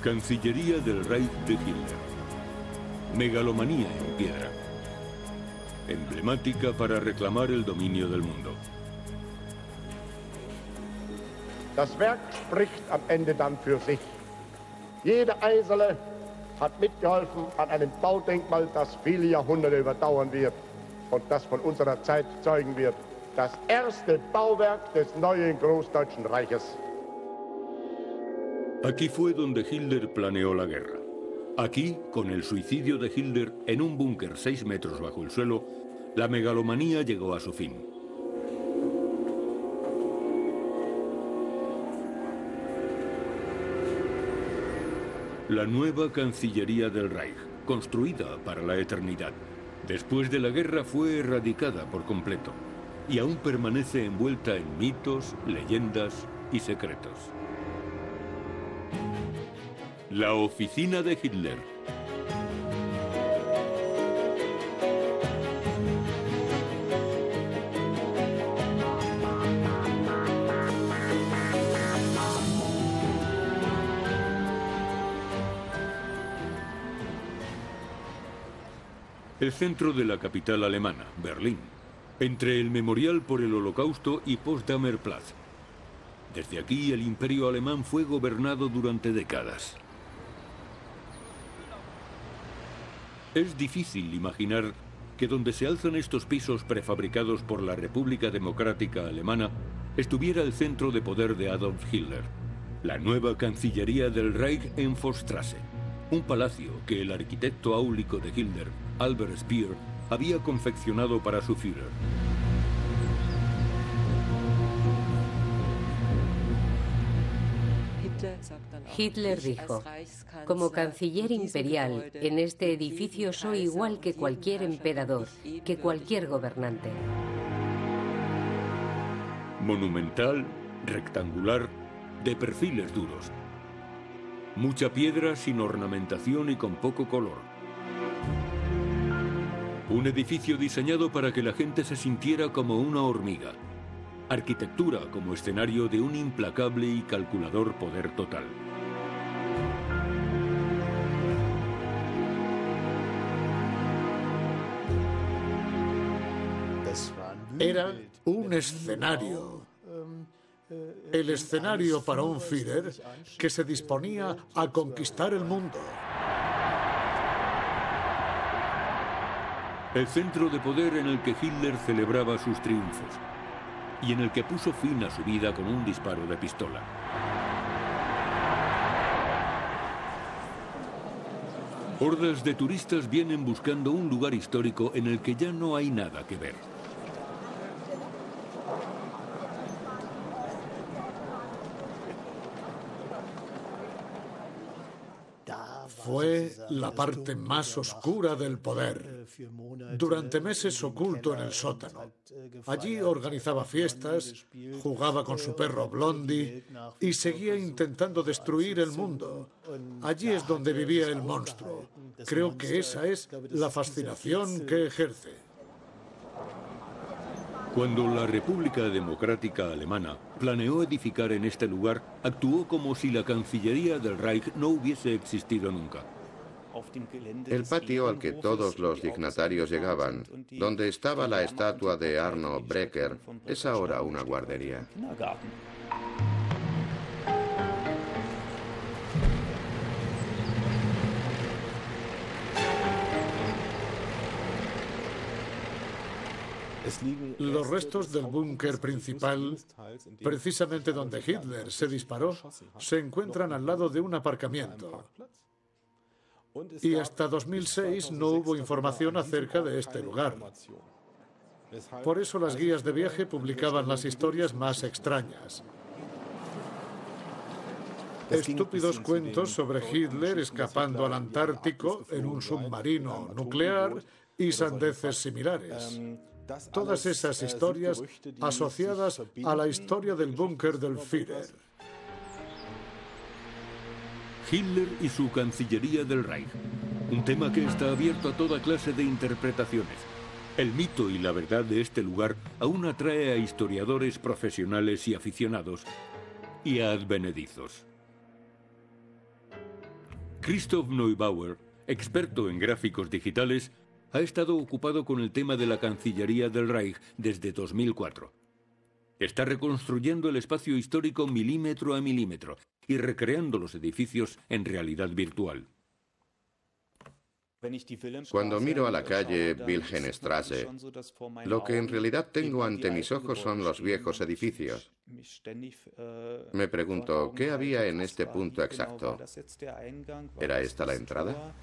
Cancillería del Reich de Hitler. Megalomanía en piedra. Emblemática para reclamar el dominio del mundo. Das Werk spricht am Ende dann für sich. Jeder Einzelne hat mitgeholfen an einem Baudenkmal, das viele Jahrhunderte überdauern wird und das von unserer Zeit zeugen wird. Das erste Bauwerk des neuen Großdeutschen Reiches. Aquí fue donde Hitler planeó la guerra. Aquí, con el suicidio de Hitler en un búnker 6 metros bajo el suelo, la megalomanía llegó a su fin. La nueva Cancillería del Reich, construida para la eternidad, después de la guerra fue erradicada por completo y aún permanece envuelta en mitos, leyendas y secretos. La oficina de Hitler. El centro de la capital alemana, Berlín, entre el Memorial por el Holocausto y Potsdamer Platz. Desde aquí el Imperio alemán fue gobernado durante décadas. Es difícil imaginar que donde se alzan estos pisos prefabricados por la República Democrática Alemana estuviera el centro de poder de Adolf Hitler, la nueva Cancillería del Reich en Forststrasse, un palacio que el arquitecto áulico de Hitler, Albert Speer, había confeccionado para su Führer. Hitler dijo: como canciller imperial, en este edificio soy igual que cualquier emperador, que cualquier gobernante. Monumental, rectangular, de perfiles duros. Mucha piedra sin ornamentación y con poco color. Un edificio diseñado para que la gente se sintiera como una hormiga. Arquitectura como escenario de un implacable y calculador poder total. Era un escenario. El escenario para un Führer que se disponía a conquistar el mundo. El centro de poder en el que Hitler celebraba sus triunfos y en el que puso fin a su vida con un disparo de pistola. Hordas de turistas vienen buscando un lugar histórico en el que ya no hay nada que ver. Fue la parte más oscura del poder. Durante meses oculto en el sótano. Allí organizaba fiestas, jugaba con su perro Blondie y seguía intentando destruir el mundo. Allí es donde vivía el monstruo. Creo que esa es la fascinación que ejerce. Cuando la República Democrática Alemana planeó edificar en este lugar, actuó como si la Cancillería del Reich no hubiese existido nunca. El patio al que todos los dignatarios llegaban, donde estaba la estatua de Arno Breker, es ahora una guardería. Los restos del búnker principal, precisamente donde Hitler se disparó, se encuentran al lado de un aparcamiento. Y hasta 2006 no hubo información acerca de este lugar. Por eso las guías de viaje publicaban las historias más extrañas. Estúpidos cuentos sobre Hitler escapando al Antártico en un submarino nuclear y sandeces similares. Todas esas historias asociadas a la historia del búnker del Führer. Hitler y su Cancillería del Reich. Un tema que está abierto a toda clase de interpretaciones. El mito y la verdad de este lugar aún atrae a historiadores profesionales y aficionados, y a advenedizos. Christoph Neubauer, experto en gráficos digitales, ha estado ocupado con el tema de la Cancillería del Reich desde 2004. Está reconstruyendo el espacio histórico milímetro a milímetro y recreando los edificios en realidad virtual. Cuando miro a la calle Wilhelmstraße, lo que en realidad tengo ante mis ojos son los viejos edificios. Me pregunto, ¿qué había en este punto exacto? ¿Era esta la entrada?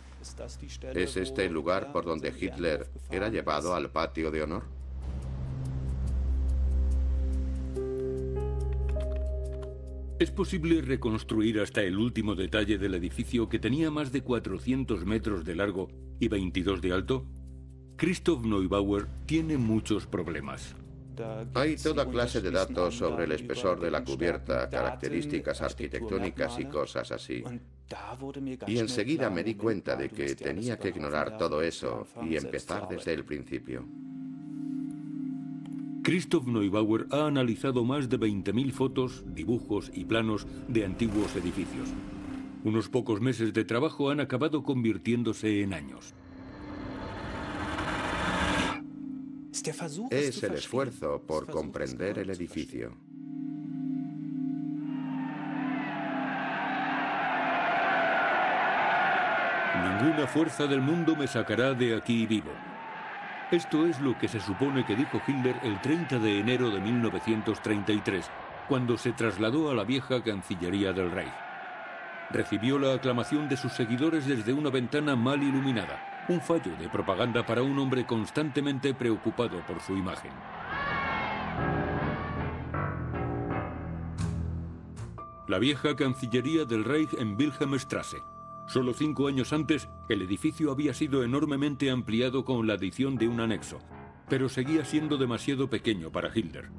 ¿Es este el lugar por donde Hitler era llevado al patio de honor? Es posible reconstruir hasta el último detalle del edificio que tenía más de 400 metros de largo y 22 de alto. Christoph Neubauer tiene muchos problemas. Hay toda clase de datos sobre el espesor de la cubierta, características arquitectónicas y cosas así. Y enseguida me di cuenta de que tenía que ignorar todo eso y empezar desde el principio. Christoph Neubauer ha analizado más de 20.000 fotos, dibujos y planos de antiguos edificios. Unos pocos meses de trabajo han acabado convirtiéndose en años. Es el esfuerzo por comprender el edificio. Ninguna fuerza del mundo me sacará de aquí vivo. Esto es lo que se supone que dijo Hitler el 30 de enero de 1933, cuando se trasladó a la vieja Cancillería del Reich. Recibió la aclamación de sus seguidores desde una ventana mal iluminada, un fallo de propaganda para un hombre constantemente preocupado por su imagen. La vieja Cancillería del Reich en Wilhelmstraße. Solo 5 años antes, el edificio había sido enormemente ampliado con la adición de un anexo, pero seguía siendo demasiado pequeño para Hitler.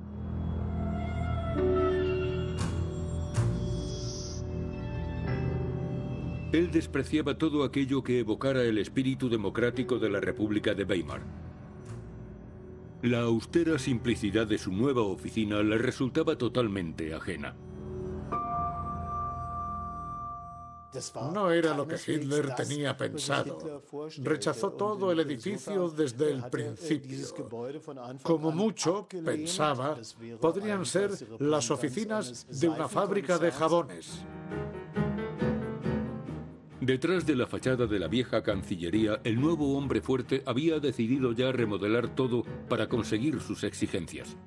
Él despreciaba todo aquello que evocara el espíritu democrático de la República de Weimar. La austera simplicidad de su nueva oficina le resultaba totalmente ajena. No era lo que Hitler tenía pensado. Rechazó todo el edificio desde el principio. Como mucho, pensaba, podrían ser las oficinas de una fábrica de jabones. Detrás de la fachada de la vieja Cancillería, el nuevo hombre fuerte había decidido ya remodelar todo para conseguir sus exigencias.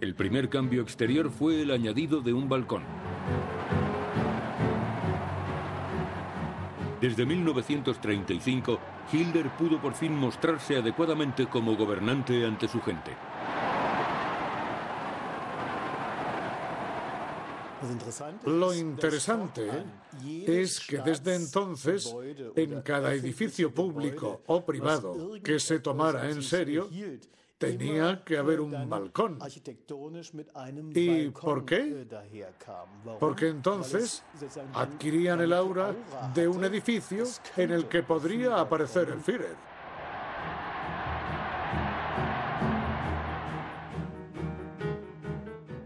El primer cambio exterior fue el añadido de un balcón. Desde 1935, Hitler pudo por fin mostrarse adecuadamente como gobernante ante su gente. Lo interesante es que desde entonces, en cada edificio público o privado que se tomara en serio, tenía que haber un balcón. ¿Y por qué? Porque entonces adquirían el aura de un edificio en el que podría aparecer el Führer.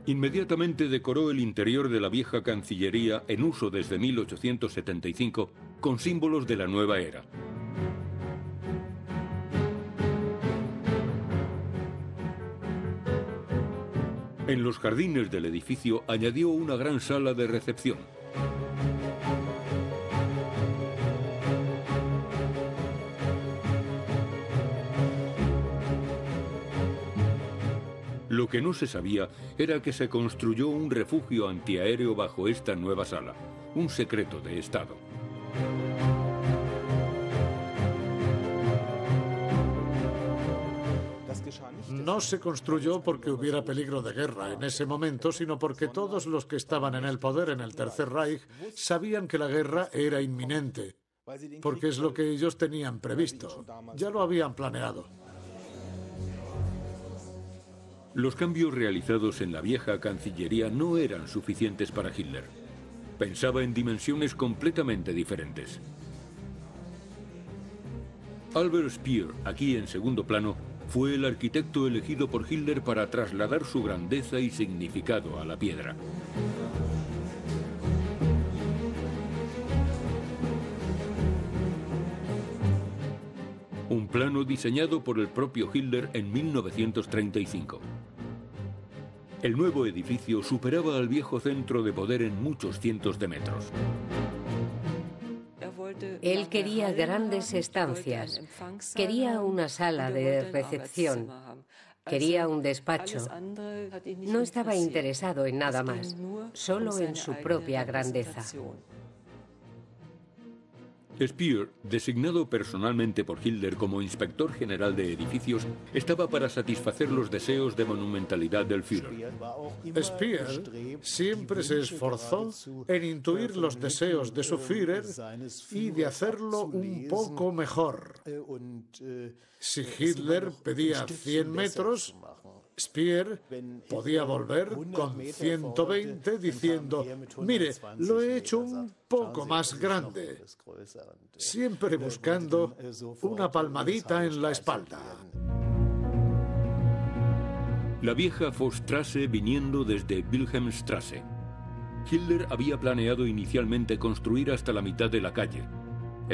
Inmediatamente decoró el interior de la vieja Cancillería, en uso desde 1875, con símbolos de la nueva era. En los jardines del edificio añadió una gran sala de recepción. Lo que no se sabía era que se construyó un refugio antiaéreo bajo esta nueva sala, un secreto de Estado. No se construyó porque hubiera peligro de guerra en ese momento, sino porque todos los que estaban en el poder en el Tercer Reich sabían que la guerra era inminente, porque es lo que ellos tenían previsto, ya lo habían planeado. Los cambios realizados en la vieja Cancillería no eran suficientes para Hitler. Pensaba en dimensiones completamente diferentes. Albert Speer, aquí en segundo plano, fue el arquitecto elegido por Hitler para trasladar su grandeza y significado a la piedra. plano diseñado por el propio Hitler en 1935. El nuevo edificio superaba al viejo centro de poder en muchos cientos de metros. Él quería grandes estancias, quería una sala de recepción, quería un despacho. No estaba interesado en nada más, solo en su propia grandeza. Speer, designado personalmente por Hitler como inspector general de edificios, estaba para satisfacer los deseos de monumentalidad del Führer. Speer siempre se esforzó en intuir los deseos de su Führer y de hacerlo un poco mejor. Si Hitler pedía 100 metros, Speer podía volver con 120 diciendo: mire, lo he hecho un poco más grande, siempre buscando una palmadita en la espalda. La vieja Vossstraße viniendo desde Wilhelmstraße. Hitler había planeado inicialmente construir hasta la mitad de la calle.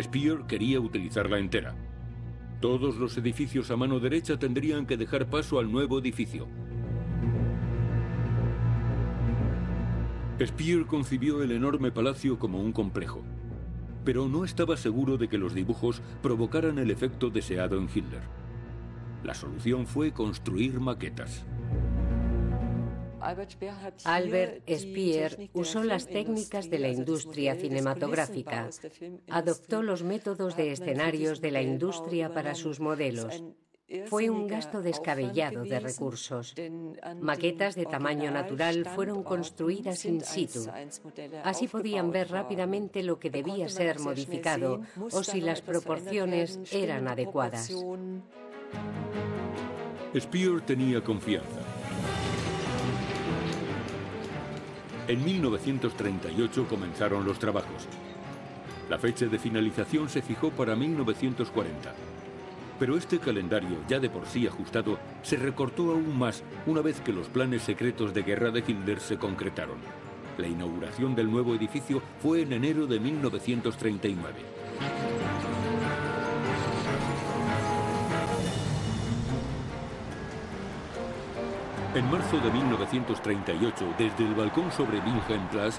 Speer quería utilizarla entera. Todos los edificios a mano derecha tendrían que dejar paso al nuevo edificio. Speer concibió el enorme palacio como un complejo, pero no estaba seguro de que los dibujos provocaran el efecto deseado en Hitler. La solución fue construir maquetas. Albert Speer usó las técnicas de la industria cinematográfica. Adoptó los métodos de escenarios de la industria para sus modelos. Fue un gasto descabellado de recursos. Maquetas de tamaño natural fueron construidas in situ. Así podían ver rápidamente lo que debía ser modificado o si las proporciones eran adecuadas. Speer tenía confianza. En 1938 comenzaron los trabajos. La fecha de finalización se fijó para 1940. Pero este calendario, ya de por sí ajustado, se recortó aún más una vez que los planes secretos de guerra de Hitler se concretaron. La inauguración del nuevo edificio fue en enero de 1939. En marzo de 1938, desde el balcón sobre Wilhelmplatz,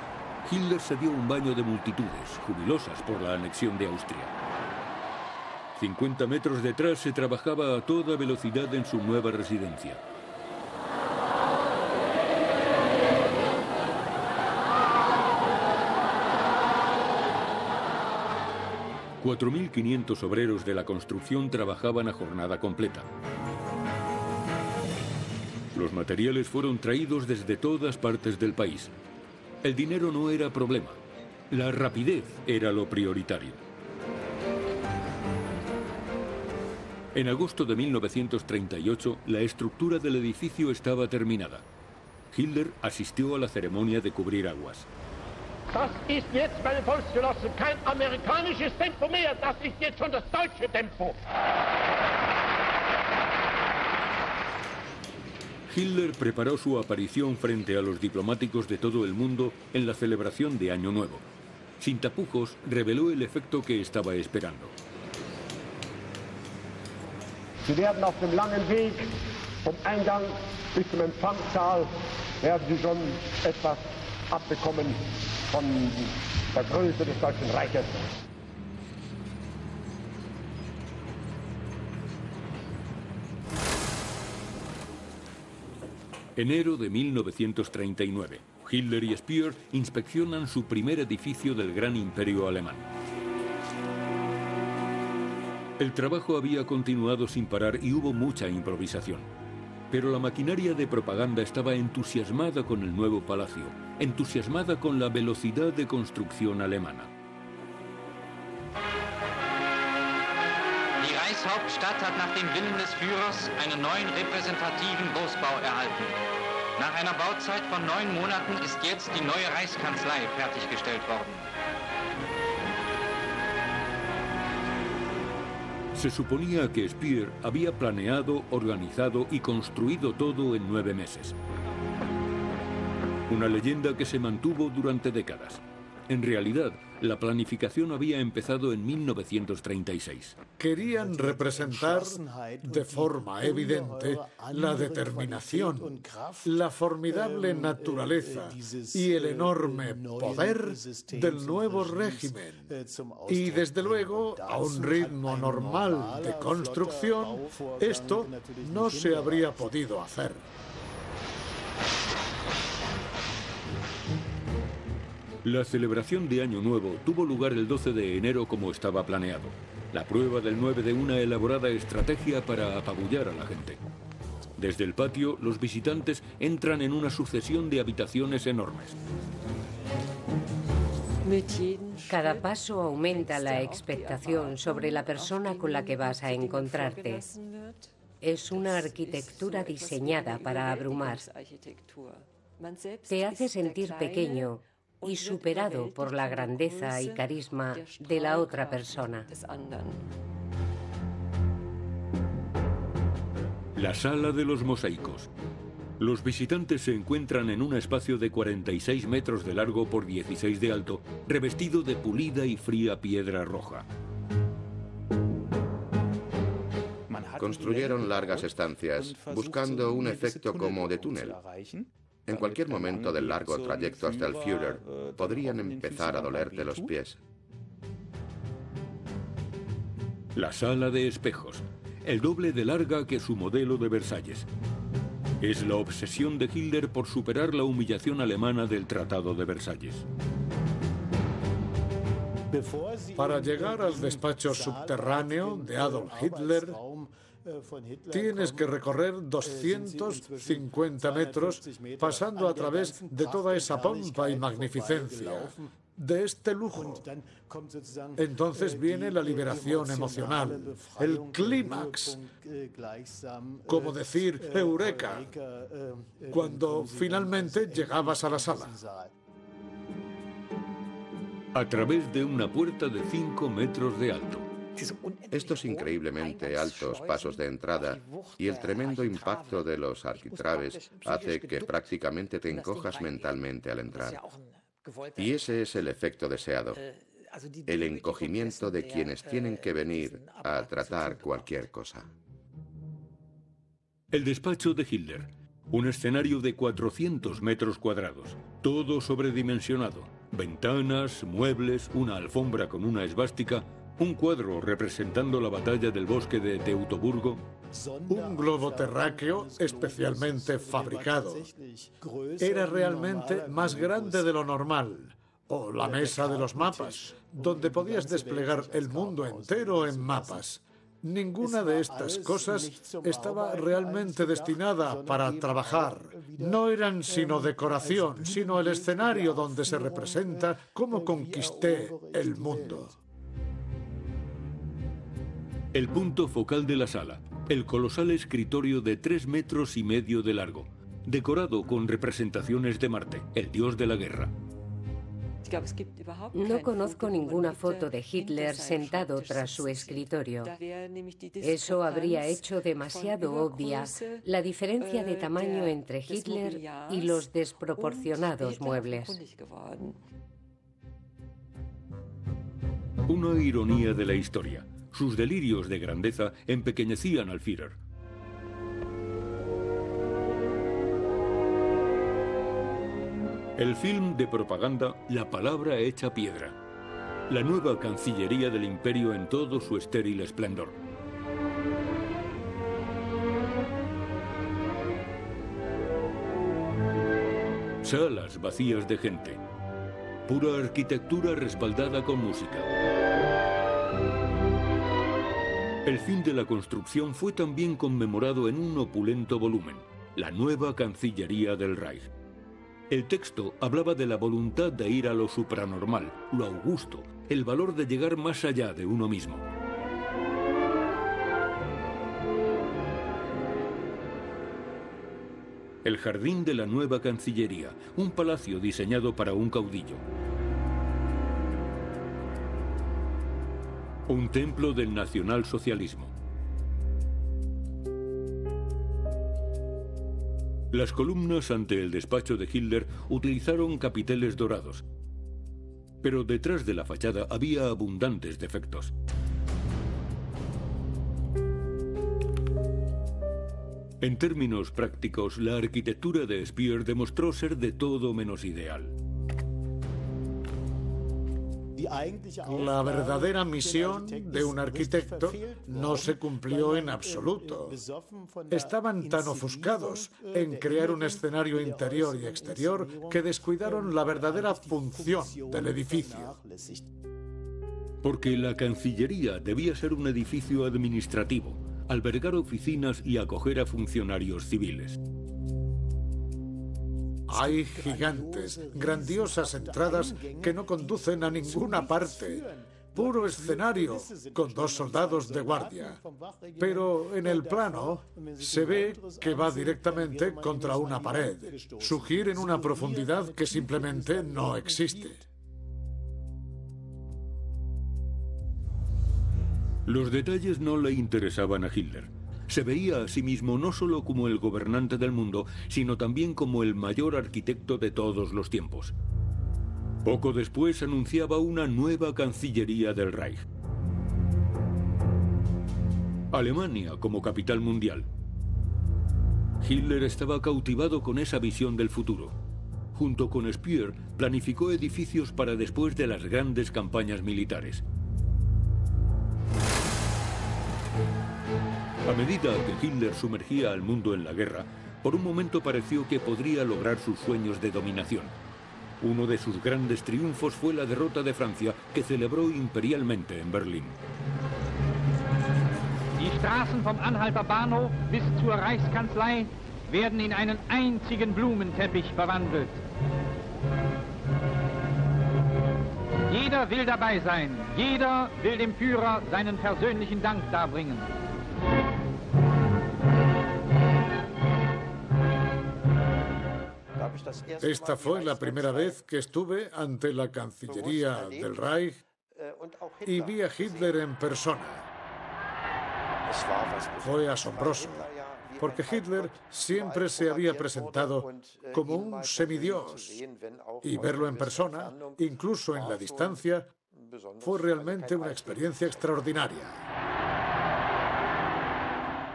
Hitler se dio un baño de multitudes, jubilosas por la anexión de Austria. 50 metros detrás se trabajaba a toda velocidad en su nueva residencia. $4.500 obreros de la construcción trabajaban a jornada completa. Los materiales fueron traídos desde todas partes del país. El dinero no era problema. La rapidez era lo prioritario. En agosto de 1938, la estructura del edificio estaba terminada. Hitler asistió a la ceremonia de cubrir aguas. Das ist jetzt, meine Volksgenossen, kein amerikanisches Tempo mehr, das ist jetzt schon das deutsche Tempo. Hitler preparó su aparición frente a los diplomáticos de todo el mundo en la celebración de Año Nuevo. Sin tapujos, reveló el efecto que estaba esperando. Sie werden auf dem langen Weg vom Eingang bis zum Empfangssaal werden Sie schon etwas abbekommen von der Größe des Deutschen Reiches. Enero de 1939. Hitler y Speer inspeccionan su primer edificio del gran imperio alemán. El trabajo había continuado sin parar y hubo mucha improvisación. Pero la maquinaria de propaganda estaba entusiasmada con el nuevo palacio, entusiasmada con la velocidad de construcción alemana. Die Reichshauptstadt hat nach dem Willen des Führers einen neuen repräsentativen Großbau erhalten. Nach einer Bauzeit von 9 Monaten ist jetzt die neue Reichskanzlei fertiggestellt worden. Se suponía que Speer había planeado, organizado y construido todo en 9 meses. Una leyenda que se mantuvo durante décadas. En realidad, la planificación había empezado en 1936. Querían representar de forma evidente la determinación, la formidable naturaleza y el enorme poder del nuevo régimen. Y desde luego, a un ritmo normal de construcción, esto no se habría podido hacer. La celebración de Año Nuevo tuvo lugar el 12 de enero como estaba planeado. La prueba del 9 de una elaborada estrategia para apabullar a la gente. Desde el patio, los visitantes entran en una sucesión de habitaciones enormes. Cada paso aumenta la expectación sobre la persona con la que vas a encontrarte. Es una arquitectura diseñada para abrumar. Te hace sentir pequeño y superado por la grandeza y carisma de la otra persona. La sala de los mosaicos. Los visitantes se encuentran en un espacio de 46 metros de largo por 16 de alto, revestido de pulida y fría piedra roja. Construyeron largas estancias, buscando un efecto como de túnel. En cualquier momento del largo trayecto hasta el Führer, podrían empezar a dolerte los pies. La sala de espejos, el doble de larga que su modelo de Versalles. Es la obsesión de Hitler por superar la humillación alemana del Tratado de Versalles. Para llegar al despacho subterráneo de Adolf Hitler, tienes que recorrer 250 metros, pasando a través de toda esa pompa y magnificencia, de este lujo. Entonces viene la liberación emocional, el clímax, como decir eureka, cuando finalmente llegabas a la sala. A través de una puerta de 5 metros de alto. Estos increíblemente altos pasos de entrada y el tremendo impacto de los arquitraves hace que prácticamente te encojas mentalmente al entrar. Y ese es el efecto deseado, el encogimiento de quienes tienen que venir a tratar cualquier cosa. El despacho de Hitler, un escenario de 400 metros cuadrados, todo sobredimensionado, ventanas, muebles, una alfombra con una esvástica, un cuadro representando la batalla del bosque de Teutoburgo, un globo terráqueo especialmente fabricado. Era realmente más grande de lo normal. O la mesa de los mapas, donde podías desplegar el mundo entero en mapas. Ninguna de estas cosas estaba realmente destinada para trabajar. No eran sino decoración, sino el escenario donde se representa cómo conquisté el mundo. El punto focal de la sala, el colosal escritorio de 3,5 metros de largo, decorado con representaciones de Marte, el dios de la guerra. No conozco ninguna foto de Hitler sentado tras su escritorio. Eso habría hecho demasiado obvia la diferencia de tamaño entre Hitler y los desproporcionados muebles. Una ironía de la historia. Sus delirios de grandeza empequeñecían al Führer. El film de propaganda La palabra hecha piedra. La nueva Cancillería del Imperio en todo su estéril esplendor. Salas vacías de gente. Pura arquitectura respaldada con música. El fin de la construcción fue también conmemorado en un opulento volumen, la nueva Cancillería del Reich. El texto hablaba de la voluntad de ir a lo supranormal, lo augusto, el valor de llegar más allá de uno mismo. El jardín de la nueva Cancillería, un palacio diseñado para un caudillo. Un templo del nacionalsocialismo. Las columnas ante el despacho de Hitler utilizaron capiteles dorados. Pero detrás de la fachada había abundantes defectos. En términos prácticos, la arquitectura de Speer demostró ser de todo menos ideal. La verdadera misión de un arquitecto no se cumplió en absoluto. Estaban tan ofuscados en crear un escenario interior y exterior que descuidaron la verdadera función del edificio. Porque la Cancillería debía ser un edificio administrativo, albergar oficinas y acoger a funcionarios civiles. Hay gigantes, grandiosas entradas que no conducen a ninguna parte. Puro escenario, con 2 soldados de guardia. Pero en el plano se ve que va directamente contra una pared. Sugieren una profundidad que simplemente no existe. Los detalles no le interesaban a Hitler. Se veía a sí mismo no solo como el gobernante del mundo, sino también como el mayor arquitecto de todos los tiempos. Poco después anunciaba una nueva Cancillería del Reich. Alemania como capital mundial. Hitler estaba cautivado con esa visión del futuro. Junto con Speer, planificó edificios para después de las grandes campañas militares. A medida que Hitler sumergía al mundo en la guerra, por un momento pareció que podría lograr sus sueños de dominación. Uno de sus grandes triunfos fue la derrota de Francia, que celebró imperialmente en Berlín. Die Straßen vom Anhalter Bahnhof bis zur Reichskanzlei werden in einen einzigen Blumenteppich verwandelt. Jeder will dabei sein, jeder will dem Führer seinen persönlichen Dank darbringen. Esta fue la primera vez que estuve ante la Cancillería del Reich y vi a Hitler en persona. Fue asombroso, porque Hitler siempre se había presentado como un semidios, y verlo en persona, incluso en la distancia, fue realmente una experiencia extraordinaria.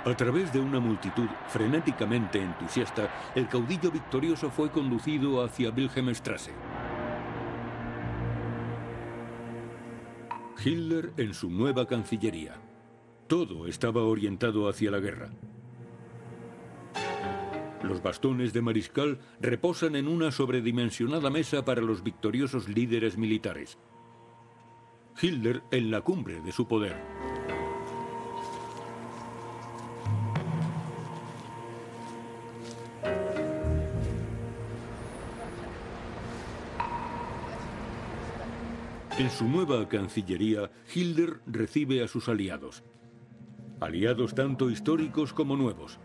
A través de una multitud frenéticamente entusiasta, el caudillo victorioso fue conducido hacia Wilhelmstrasse. Hitler en su nueva Cancillería. Todo estaba orientado hacia la guerra. Los bastones de mariscal reposan en una sobredimensionada mesa para los victoriosos líderes militares. Hitler en la cumbre de su poder. En su nueva Cancillería, Hitler recibe a sus aliados. Aliados tanto históricos como nuevos.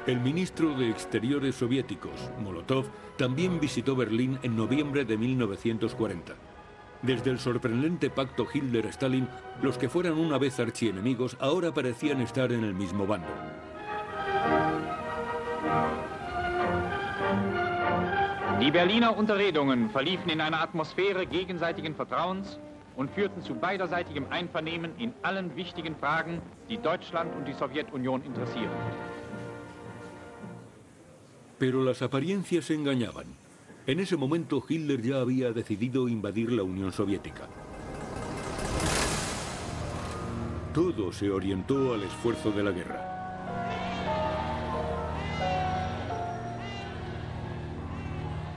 El ministro de Exteriores soviéticos, Molotov, también visitó Berlín en noviembre de 1940. Desde el sorprendente pacto Hitler-Stalin, los que fueran una vez archienemigos ahora parecían estar en el mismo bando. Die Berliner Unterredungen verliefen in einer Atmosphäre gegenseitigen Vertrauens und führten zu beiderseitigem Einvernehmen in allen wichtigen Fragen, die Deutschland und die Sowjetunion interessieren. Pero las apariencias engañaban. En ese momento Hitler ya había decidido invadir la Unión Soviética. Todo se orientó al esfuerzo de la guerra.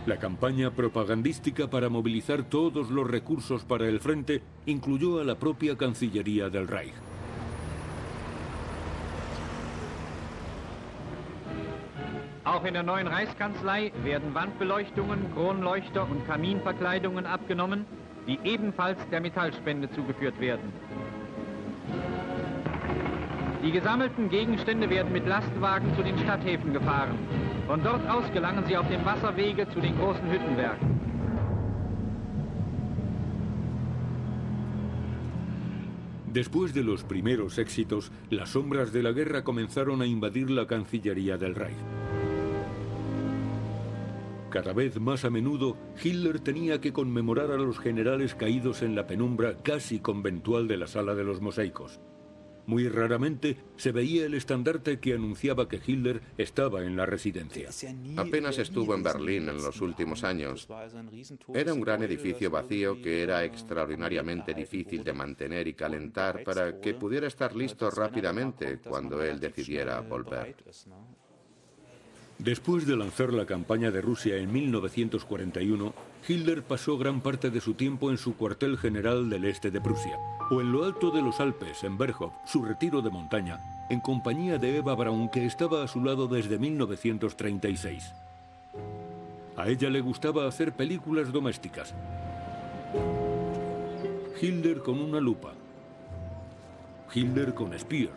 La campaña propagandística para movilizar todos los recursos para el frente incluyó a la propia Cancillería del Reich. Auch in der neuen Reichskanzlei werden Wandbeleuchtungen, Kronleuchter und Kaminverkleidungen abgenommen, die ebenfalls der Metallspende zugeführt werden. Die gesammelten Gegenstände werden mit Lastwagen zu den Stadthäfen gefahren. Von dort aus gelangen sie auf dem Wasserwege zu den großen Hüttenwerken. Después de los primeros éxitos, las sombras de la guerra comenzaron a invadir la Cancillería del Reich. Cada vez más a menudo, Hitler tenía que conmemorar a los generales caídos en la penumbra casi conventual de la Sala de los Mosaicos. Muy raramente se veía el estandarte que anunciaba que Hitler estaba en la residencia. Apenas estuvo en Berlín en los últimos años. Era un gran edificio vacío que era extraordinariamente difícil de mantener y calentar para que pudiera estar listo rápidamente cuando él decidiera volver. Después de lanzar la campaña de Rusia en 1941, Hitler pasó gran parte de su tiempo en su cuartel general del este de Prusia, o en lo alto de los Alpes, en Berghof, su retiro de montaña, en compañía de Eva Braun, que estaba a su lado desde 1936. A ella le gustaba hacer películas domésticas. Hitler con una lupa. Hitler con Speer.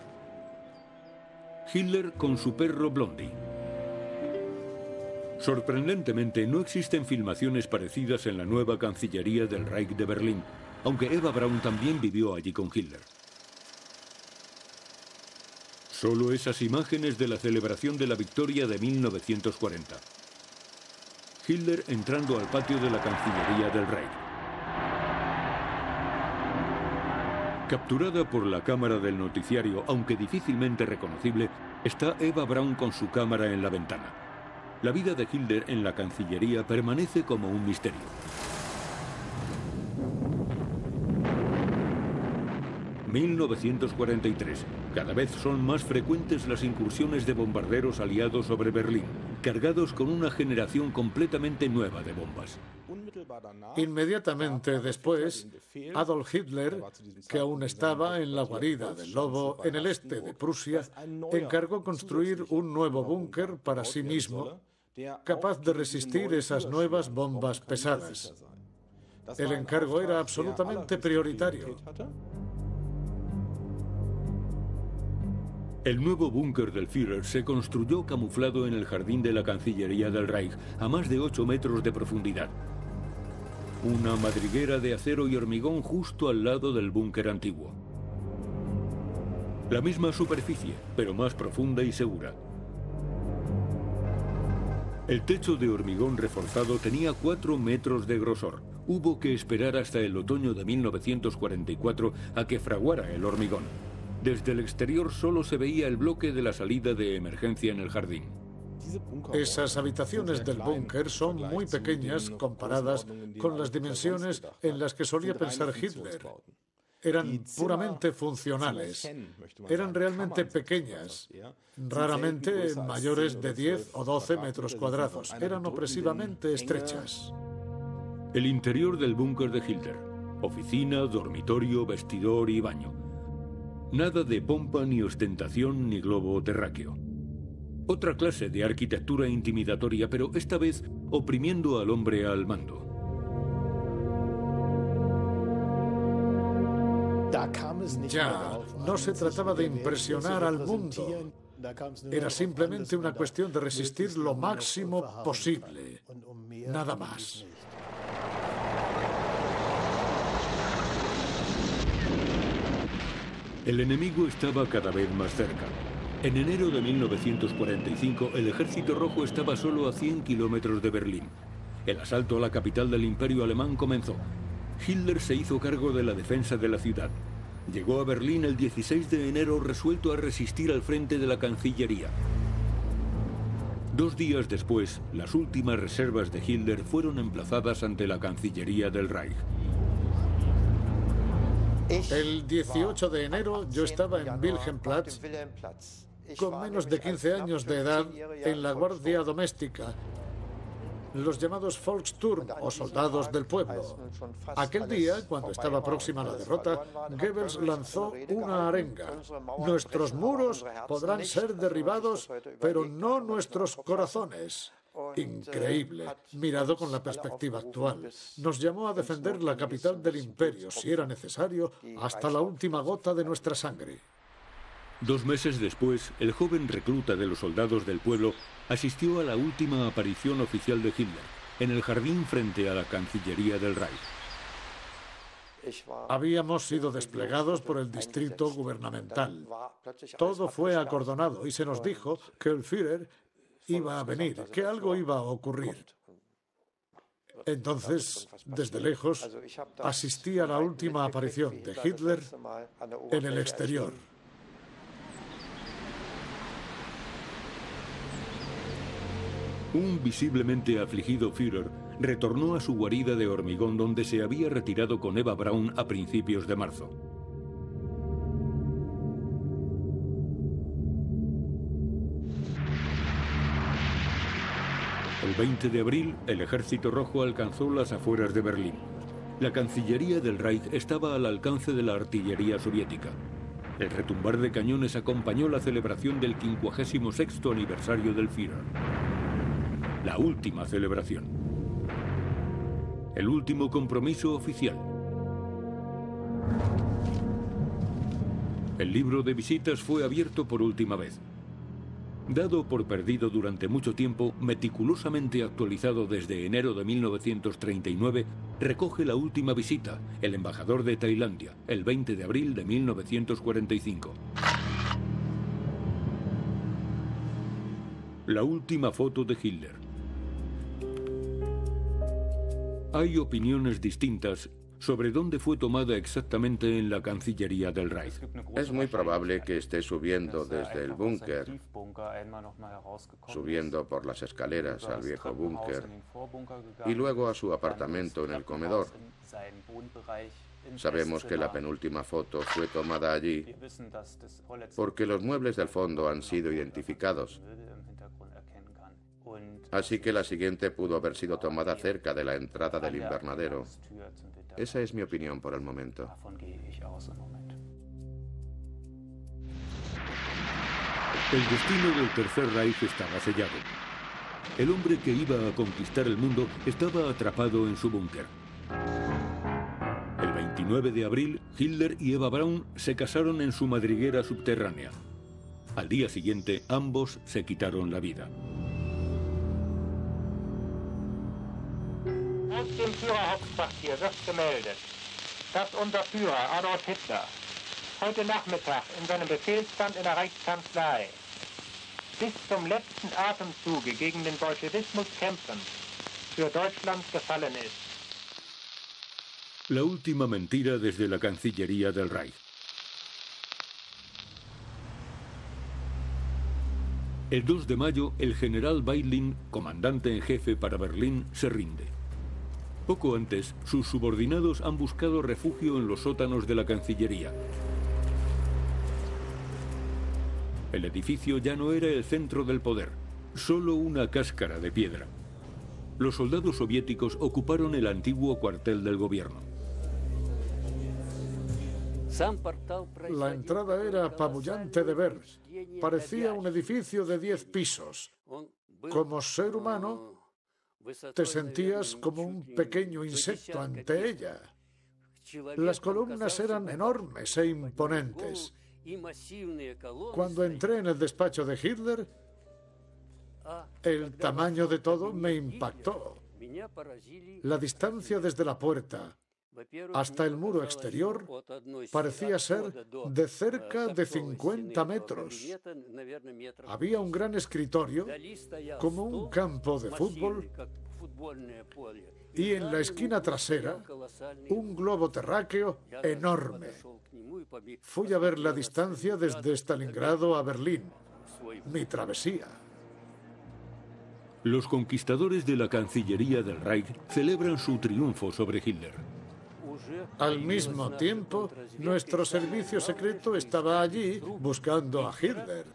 Hitler con su perro Blondie. Sorprendentemente, no existen filmaciones parecidas en la nueva Cancillería del Reich de Berlín, aunque Eva Braun también vivió allí con Hitler. Solo esas imágenes de la celebración de la victoria de 1940. Hitler entrando al patio de la Cancillería del Reich. Capturada por la cámara del noticiario, aunque difícilmente reconocible, está Eva Braun con su cámara en la ventana. La vida de Hitler en la Cancillería permanece como un misterio. ...1943... Cada vez son más frecuentes las incursiones de bombarderos aliados sobre Berlín, cargados con una generación completamente nueva de bombas. Inmediatamente después, Adolf Hitler, que aún estaba en la guarida del lobo en el este de Prusia, encargó construir un nuevo búnker para sí mismo, capaz de resistir esas nuevas bombas pesadas. El encargo era absolutamente prioritario. El nuevo búnker del Führer se construyó camuflado en el jardín de la Cancillería del Reich, a más de 8 metros de profundidad. Una madriguera de acero y hormigón justo al lado del búnker antiguo. La misma superficie, pero más profunda y segura. El techo de hormigón reforzado tenía 4 metros de grosor. Hubo que esperar hasta el otoño de 1944 a que fraguara el hormigón. Desde el exterior solo se veía el bloque de la salida de emergencia en el jardín. Esas habitaciones del búnker son muy pequeñas comparadas con las dimensiones en las que solía pensar Hitler. Eran puramente funcionales. Eran realmente pequeñas, raramente mayores de 10 o 12 metros cuadrados. Eran opresivamente estrechas. El interior del búnker de Hitler. Oficina, dormitorio, vestidor y baño. Nada de pompa ni ostentación ni globo terráqueo. Otra clase de arquitectura intimidatoria, pero esta vez oprimiendo al hombre al mando. Ya, no se trataba de impresionar al mundo. Era simplemente una cuestión de resistir lo máximo posible. Nada más. El enemigo estaba cada vez más cerca. En enero de 1945, el Ejército Rojo estaba solo a 100 kilómetros de Berlín. El asalto a la capital del Imperio Alemán comenzó. Hitler se hizo cargo de la defensa de la ciudad. Llegó a Berlín el 16 de enero resuelto a resistir al frente de la Cancillería. 2 días después, las últimas reservas de Hitler fueron emplazadas ante la Cancillería del Reich. El 18 de enero yo estaba en Wilhelmplatz, con menos de 15 años de edad, en la guardia doméstica, los llamados Volkssturm, o soldados del pueblo. Aquel día, cuando estaba próxima a la derrota, Goebbels lanzó una arenga. Nuestros muros podrán ser derribados, pero no nuestros corazones. Increíble, mirado con la perspectiva actual. Nos llamó a defender la capital del imperio, si era necesario, hasta la última gota de nuestra sangre. 2 meses después, el joven recluta de los soldados del pueblo asistió a la última aparición oficial de Hitler, en el jardín frente a la Cancillería del Reich. Habíamos sido desplegados por el distrito gubernamental. Todo fue acordonado y se nos dijo que el Führer iba a venir, que algo iba a ocurrir. Entonces, desde lejos, asistí a la última aparición de Hitler en el exterior. Un visiblemente afligido Führer retornó a su guarida de hormigón donde se había retirado con Eva Braun a principios de marzo. El 20 de abril, el Ejército Rojo alcanzó las afueras de Berlín. La Cancillería del Reich estaba al alcance de la artillería soviética. El retumbar de cañones acompañó la celebración del 56º aniversario del Führer. La última celebración. El último compromiso oficial. El libro de visitas fue abierto por última vez. Dado por perdido durante mucho tiempo, meticulosamente actualizado desde enero de 1939, recoge la última visita, el embajador de Tailandia, el 20 de abril de 1945. La última foto de Hitler. Hay opiniones distintas sobre dónde fue tomada exactamente en la Cancillería del Reich. Es muy probable que esté subiendo desde el búnker, subiendo por las escaleras al viejo búnker y luego a su apartamento en el comedor. Sabemos que la penúltima foto fue tomada allí porque los muebles del fondo han sido identificados. Así que la siguiente pudo haber sido tomada cerca de la entrada del invernadero. Esa es mi opinión por el momento. El destino del Tercer Reich estaba sellado. El hombre que iba a conquistar el mundo estaba atrapado en su búnker. El 29 de abril, Hitler y Eva Braun se casaron en su madriguera subterránea. Al día siguiente, ambos se quitaron la vida. Aus dem Führerhauptquartier wird gemeldet, dass unser Führer Adolf Hitler heute Nachmittag in seinem Befehlsstand in der Reichskanzlei bis zum letzten Atemzuge gegen den Bolschewismus kämpfend für Deutschland gefallen ist. La última mentira desde la Cancillería del Reich. El 2 de mayo, el general Weidling, comandante en jefe para Berlín, se rinde. Poco antes, sus subordinados han buscado refugio en los sótanos de la Cancillería. El edificio ya no era el centro del poder, solo una cáscara de piedra. Los soldados soviéticos ocuparon el antiguo cuartel del gobierno. La entrada era apabullante de ver. Parecía un edificio de 10 pisos. Como ser humano, te sentías como un pequeño insecto ante ella. Las columnas eran enormes e imponentes. Cuando entré en el despacho de Hitler, el tamaño de todo me impactó. La distancia desde la puerta hasta el muro exterior parecía ser de cerca de 50 metros. Había un gran escritorio, como un campo de fútbol, y en la esquina trasera, un globo terráqueo enorme. Fui a ver la distancia desde Stalingrado a Berlín, mi travesía. Los conquistadores de la Cancillería del Reich celebran su triunfo sobre Hitler. Al mismo tiempo, nuestro servicio secreto estaba allí buscando a Hitler.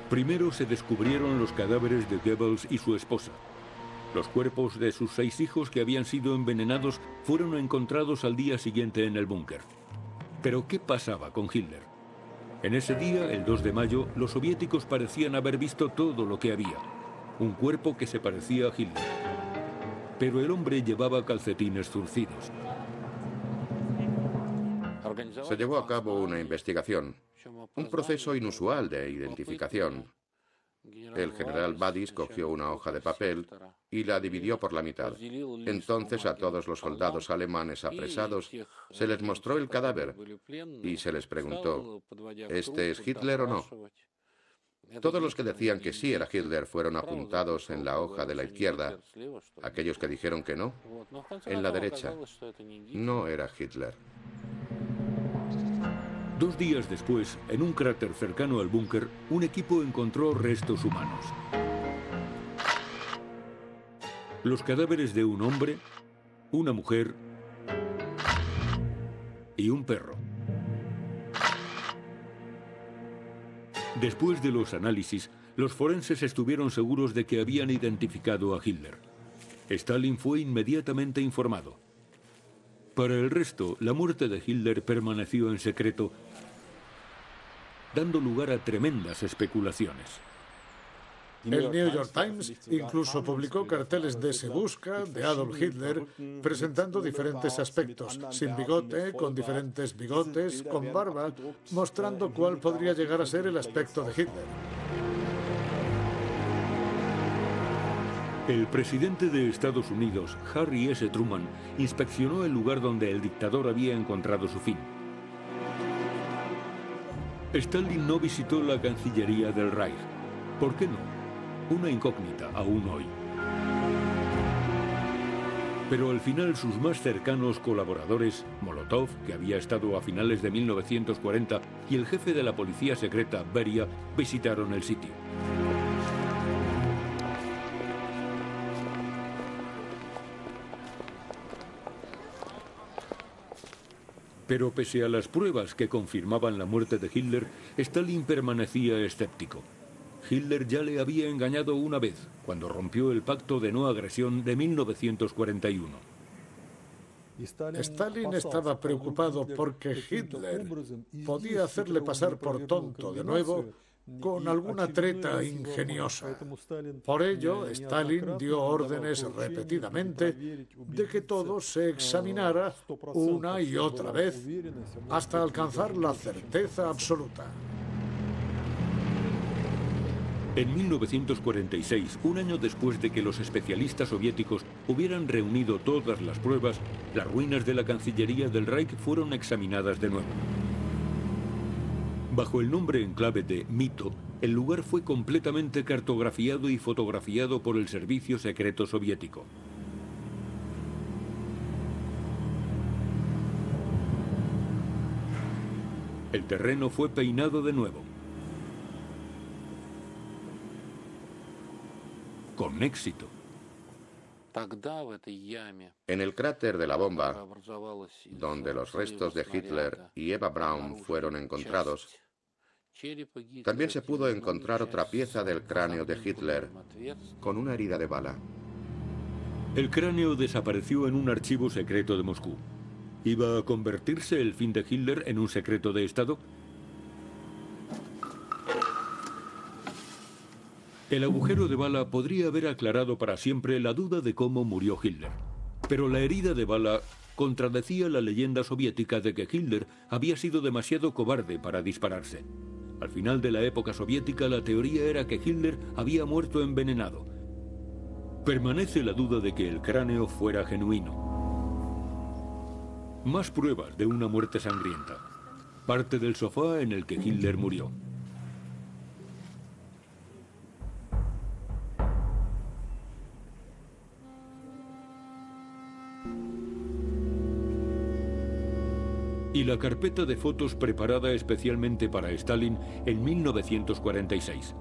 Primero se descubrieron los cadáveres de Goebbels y su esposa. Los cuerpos de sus 6 hijos que habían sido envenenados fueron encontrados al día siguiente en el búnker. Pero ¿qué pasaba con Hitler? En ese día, el 2 de mayo, los soviéticos parecían haber visto todo lo que había. Un cuerpo que se parecía a Hitler. Pero el hombre llevaba calcetines zurcidos. Se llevó a cabo una investigación, un proceso inusual de identificación. El general Badis cogió una hoja de papel y la dividió por la mitad. Entonces a todos los soldados alemanes apresados se les mostró el cadáver y se les preguntó, ¿este es Hitler o no? Todos los que decían que sí era Hitler fueron apuntados en la hoja de la izquierda. Aquellos que dijeron que no, en la derecha. No era Hitler. 2 días después, en un cráter cercano al búnker, un equipo encontró restos humanos. Los cadáveres de un hombre, una mujer y un perro. Después de los análisis, los forenses estuvieron seguros de que habían identificado a Hitler. Stalin fue inmediatamente informado. Para el resto, la muerte de Hitler permaneció en secreto, dando lugar a tremendas especulaciones. El New York Times incluso publicó carteles de "Se busca" de Adolf Hitler, presentando diferentes aspectos, sin bigote, con diferentes bigotes, con barba, mostrando cuál podría llegar a ser el aspecto de Hitler. El presidente de Estados Unidos, Harry S. Truman, inspeccionó el lugar donde el dictador había encontrado su fin. Stalin no visitó la Cancillería del Reich. ¿Por qué no? Una incógnita aún hoy. Pero al final sus más cercanos colaboradores, Molotov, que había estado a finales de 1940, y el jefe de la policía secreta, Beria, visitaron el sitio. Pero pese a las pruebas que confirmaban la muerte de Hitler, Stalin permanecía escéptico. Hitler ya le había engañado una vez, cuando rompió el pacto de no agresión de 1941. Stalin estaba preocupado porque Hitler podía hacerle pasar por tonto de nuevo con alguna treta ingeniosa. Por ello, Stalin dio órdenes repetidamente de que todo se examinara una y otra vez hasta alcanzar la certeza absoluta. En 1946, un año después de que los especialistas soviéticos hubieran reunido todas las pruebas, las ruinas de la Cancillería del Reich fueron examinadas de nuevo. Bajo el nombre en clave de Mito, el lugar fue completamente cartografiado y fotografiado por el servicio secreto soviético. El terreno fue peinado de nuevo. Con éxito. En el cráter de la bomba, donde los restos de Hitler y Eva Braun fueron encontrados, también se pudo encontrar otra pieza del cráneo de Hitler con una herida de bala. El cráneo desapareció en un archivo secreto de Moscú. ¿Iba a convertirse el fin de Hitler en un secreto de Estado? El agujero de bala podría haber aclarado para siempre la duda de cómo murió Hitler. Pero la herida de bala contradecía la leyenda soviética de que Hitler había sido demasiado cobarde para dispararse. Al final de la época soviética, la teoría era que Hitler había muerto envenenado. Permanece la duda de que el cráneo fuera genuino. Más pruebas de una muerte sangrienta. Parte del sofá en el que Hitler murió. Y la carpeta de fotos preparada especialmente para Stalin en 1946.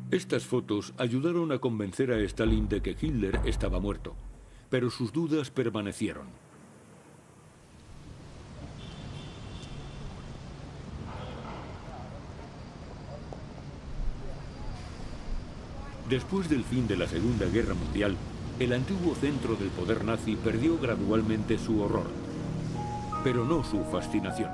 Estas fotos ayudaron a convencer a Stalin de que Hitler estaba muerto, pero sus dudas permanecieron. Después del fin de la Segunda Guerra Mundial, el antiguo centro del poder nazi perdió gradualmente su horror, pero no su fascinación.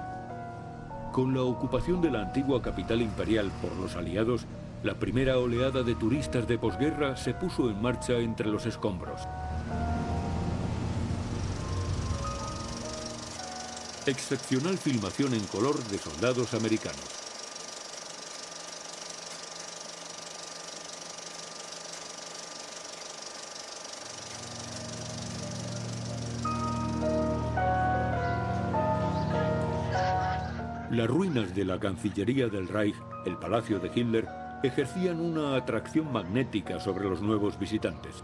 Con la ocupación de la antigua capital imperial por los aliados, la primera oleada de turistas de posguerra se puso en marcha entre los escombros. Excepcional filmación en color de soldados americanos. Las ruinas de la Cancillería del Reich, el Palacio de Hitler, ejercían una atracción magnética sobre los nuevos visitantes.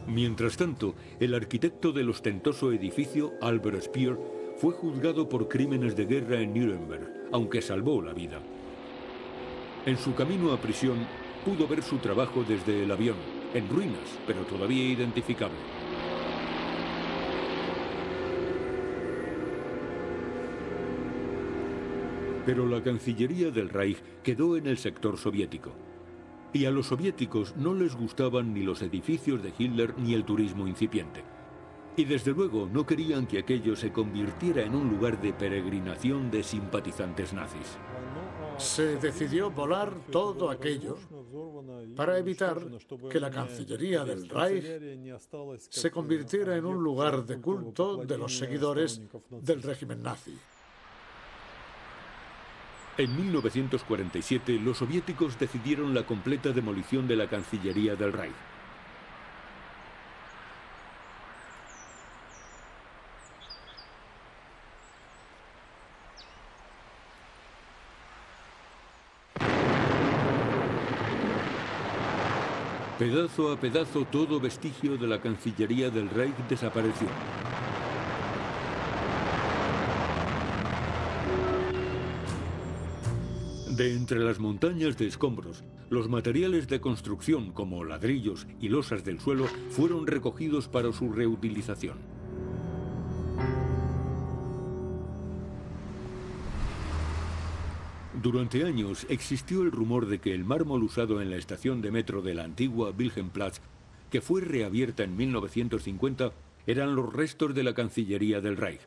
Mientras tanto, el arquitecto del ostentoso edificio, Albert Speer, fue juzgado por crímenes de guerra en Nuremberg, aunque salvó la vida. En su camino a prisión, pudo ver su trabajo desde el avión, en ruinas, pero todavía identificable. Pero la Cancillería del Reich quedó en el sector soviético. Y a los soviéticos no les gustaban ni los edificios de Hitler ni el turismo incipiente. Y desde luego no querían que aquello se convirtiera en un lugar de peregrinación de simpatizantes nazis. Se decidió volar todo aquello para evitar que la Cancillería del Reich se convirtiera en un lugar de culto de los seguidores del régimen nazi. En 1947, los soviéticos decidieron la completa demolición de la Cancillería del Reich. Pedazo a pedazo, todo vestigio de la Cancillería del Reich desapareció. De entre las montañas de escombros, los materiales de construcción como ladrillos y losas del suelo fueron recogidos para su reutilización. Durante años existió el rumor de que el mármol usado en la estación de metro de la antigua Wilhelmplatz, que fue reabierta en 1950, eran los restos de la Cancillería del Reich.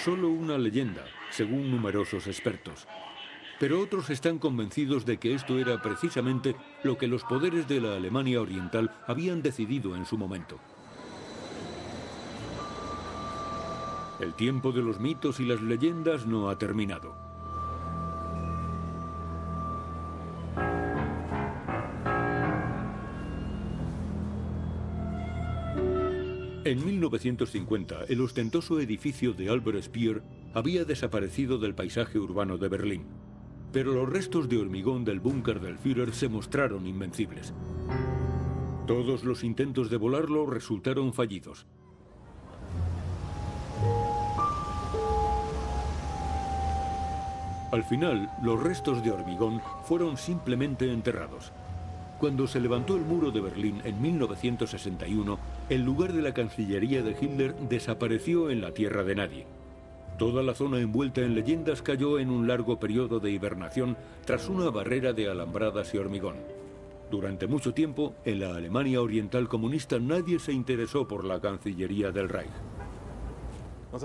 Solo una leyenda, según numerosos expertos. Pero otros están convencidos de que esto era precisamente lo que los poderes de la Alemania Oriental habían decidido en su momento. El tiempo de los mitos y las leyendas no ha terminado. En 1950, el ostentoso edificio de Albert Speer había desaparecido del paisaje urbano de Berlín. Pero los restos de hormigón del búnker del Führer se mostraron invencibles. Todos los intentos de volarlo resultaron fallidos. Al final, los restos de hormigón fueron simplemente enterrados. Cuando se levantó el muro de Berlín en 1961, el lugar de la Cancillería de Hitler desapareció en la tierra de nadie. Toda la zona envuelta en leyendas cayó en un largo periodo de hibernación tras una barrera de alambradas y hormigón. Durante mucho tiempo, en la Alemania Oriental comunista nadie se interesó por la Cancillería del Reich.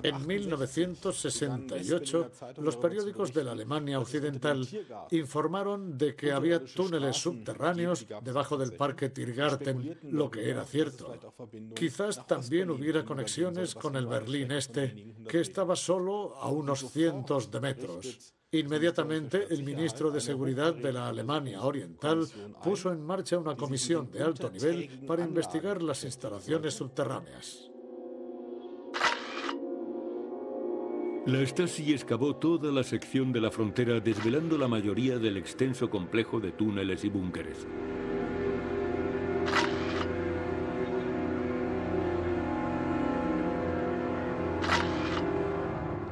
En 1968, los periódicos de la Alemania Occidental informaron de que había túneles subterráneos debajo del Parque Tiergarten, lo que era cierto. Quizás también hubiera conexiones con el Berlín Este, que estaba solo a unos cientos de metros. Inmediatamente, el ministro de Seguridad de la Alemania Oriental puso en marcha una comisión de alto nivel para investigar las instalaciones subterráneas. La Stasi excavó toda la sección de la frontera, desvelando la mayoría del extenso complejo de túneles y búnkeres.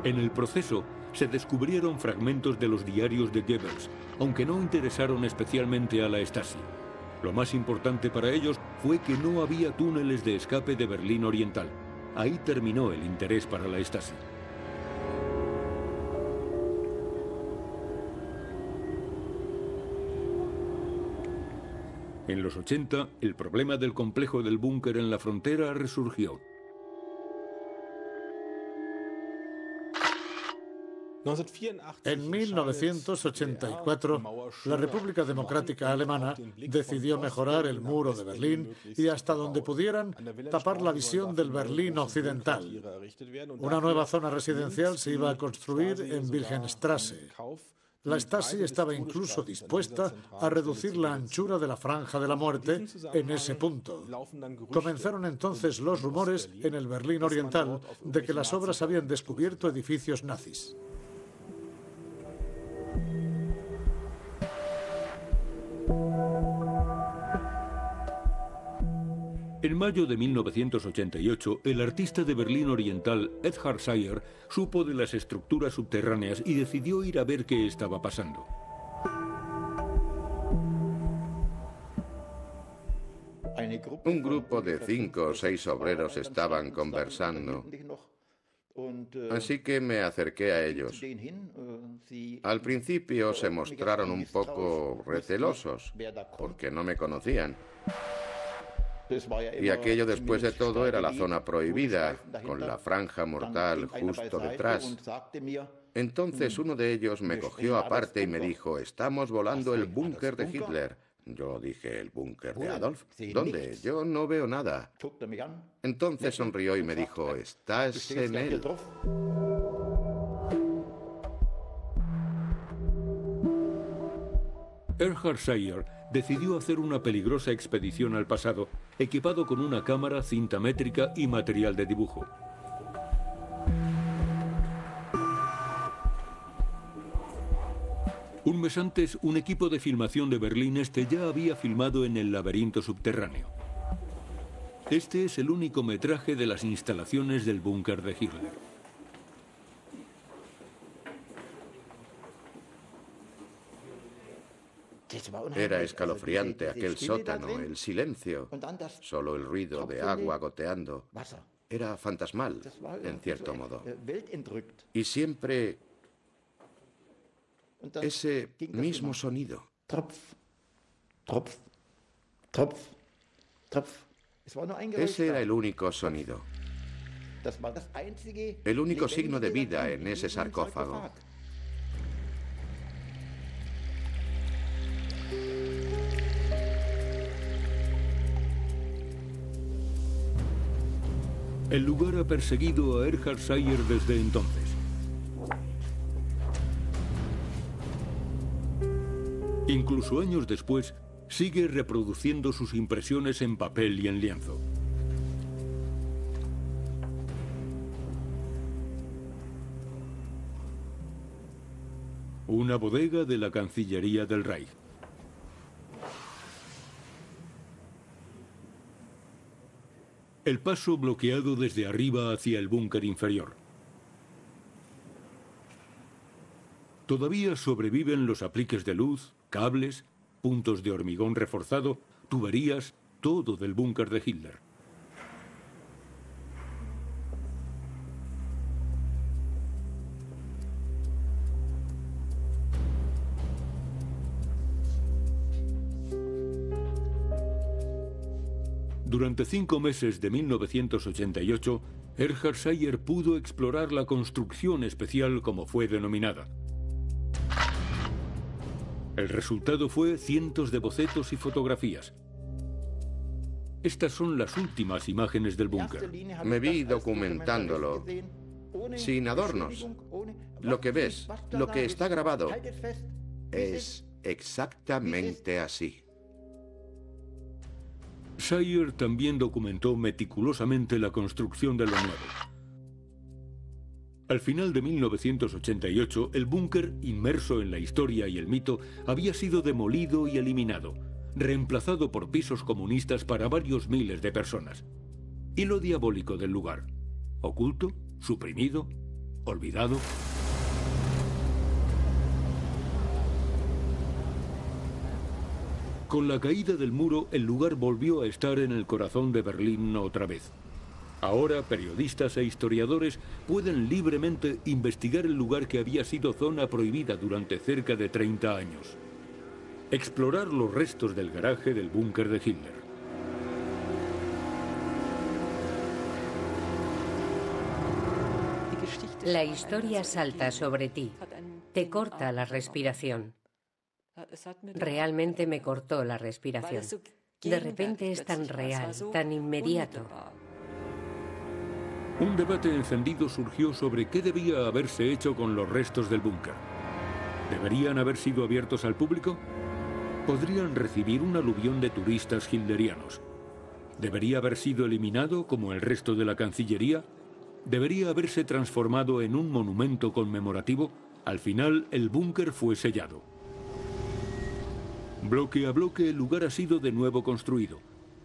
En el proceso, se descubrieron fragmentos de los diarios de Goebbels, aunque no interesaron especialmente a la Stasi. Lo más importante para ellos fue que no había túneles de escape de Berlín Oriental. Ahí terminó el interés para la Stasi. En los 80, el problema del complejo del búnker en la frontera resurgió. En 1984, la República Democrática Alemana decidió mejorar el muro de Berlín y, hasta donde pudieran, tapar la visión del Berlín occidental. Una nueva zona residencial se iba a construir en Wilhelmstraße. La Stasi estaba incluso dispuesta a reducir la anchura de la Franja de la Muerte en ese punto. Comenzaron entonces los rumores en el Berlín oriental de que las obras habían descubierto edificios nazis. En mayo de 1988, el artista de Berlín Oriental, Edhard Sayer, supo de las estructuras subterráneas y decidió ir a ver qué estaba pasando. Un grupo de 5 o 6 obreros estaban conversando, así que me acerqué a ellos. Al principio se mostraron un poco recelosos, porque no me conocían. Y aquello, después de todo, era la zona prohibida, con la franja mortal justo detrás. Entonces uno de ellos me cogió aparte y me dijo: «Estamos volando el búnker de Hitler». Yo dije: «¿El búnker de Adolf? ¿Dónde? Yo no veo nada». Entonces sonrió y me dijo: «Estás en él». Edhard Sayer decidió hacer una peligrosa expedición al pasado, equipado con una cámara, cinta métrica y material de dibujo. Un mes antes, un equipo de filmación de Berlín Este ya había filmado en el laberinto subterráneo. Este es el único metraje de las instalaciones del búnker de Hitler. Era escalofriante aquel sótano, el silencio, solo el ruido de agua goteando. Era fantasmal, en cierto modo. Y siempre ese mismo sonido. Ese era el único sonido. El único signo de vida en ese sarcófago. El lugar ha perseguido a Edhard Sayer desde entonces. Incluso años después, sigue reproduciendo sus impresiones en papel y en lienzo. Una bodega de la Cancillería del Reich. El paso bloqueado desde arriba hacia el búnker inferior. Todavía sobreviven los apliques de luz, cables, puntos de hormigón reforzado, tuberías, todo del búnker de Hitler. Durante 5 meses de 1988, Edhard Sayer pudo explorar la construcción especial, como fue denominada. El resultado fue cientos de bocetos y fotografías. Estas son las últimas imágenes del búnker. Me vi documentándolo, sin adornos. Lo que ves, lo que está grabado, es exactamente así. Sayer también documentó meticulosamente la construcción de lo nuevo. Al final de 1988, el búnker, inmerso en la historia y el mito, había sido demolido y eliminado, reemplazado por pisos comunistas para varios miles de personas. Y lo diabólico del lugar: oculto, suprimido, olvidado. Con la caída del muro, el lugar volvió a estar en el corazón de Berlín otra vez. Ahora, periodistas e historiadores pueden libremente investigar el lugar que había sido zona prohibida durante cerca de 30 años. explorar los restos del garaje del búnker de Hitler. La historia salta sobre ti, te corta la respiración. Realmente me cortó la respiración. De repente es tan real, tan inmediato. Un debate encendido surgió sobre qué debía haberse hecho con los restos del búnker. ¿Deberían haber sido abiertos al público? Podrían recibir un aluvión de turistas hitlerianos. ¿Debería haber sido eliminado como el resto de la Cancillería? ¿Debería haberse transformado en un monumento conmemorativo? Al final, el búnker fue sellado. Bloque a bloque, el lugar ha sido de nuevo construido.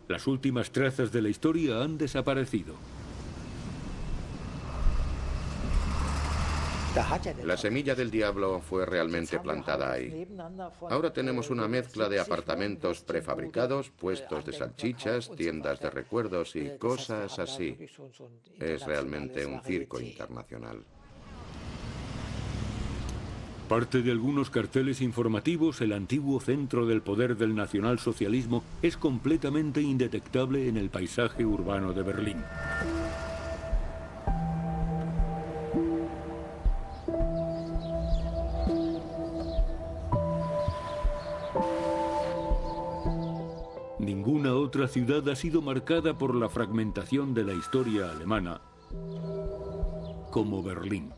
Las últimas trazas de la historia han desaparecido. La semilla del diablo fue realmente plantada ahí. Ahora tenemos una mezcla de apartamentos prefabricados, puestos de salchichas, tiendas de recuerdos y cosas así. Es realmente un circo internacional. Parte de algunos carteles informativos, el antiguo centro del poder del nacionalsocialismo es completamente indetectable en el paisaje urbano de Berlín. Ninguna otra ciudad ha sido marcada por la fragmentación de la historia alemana como Berlín.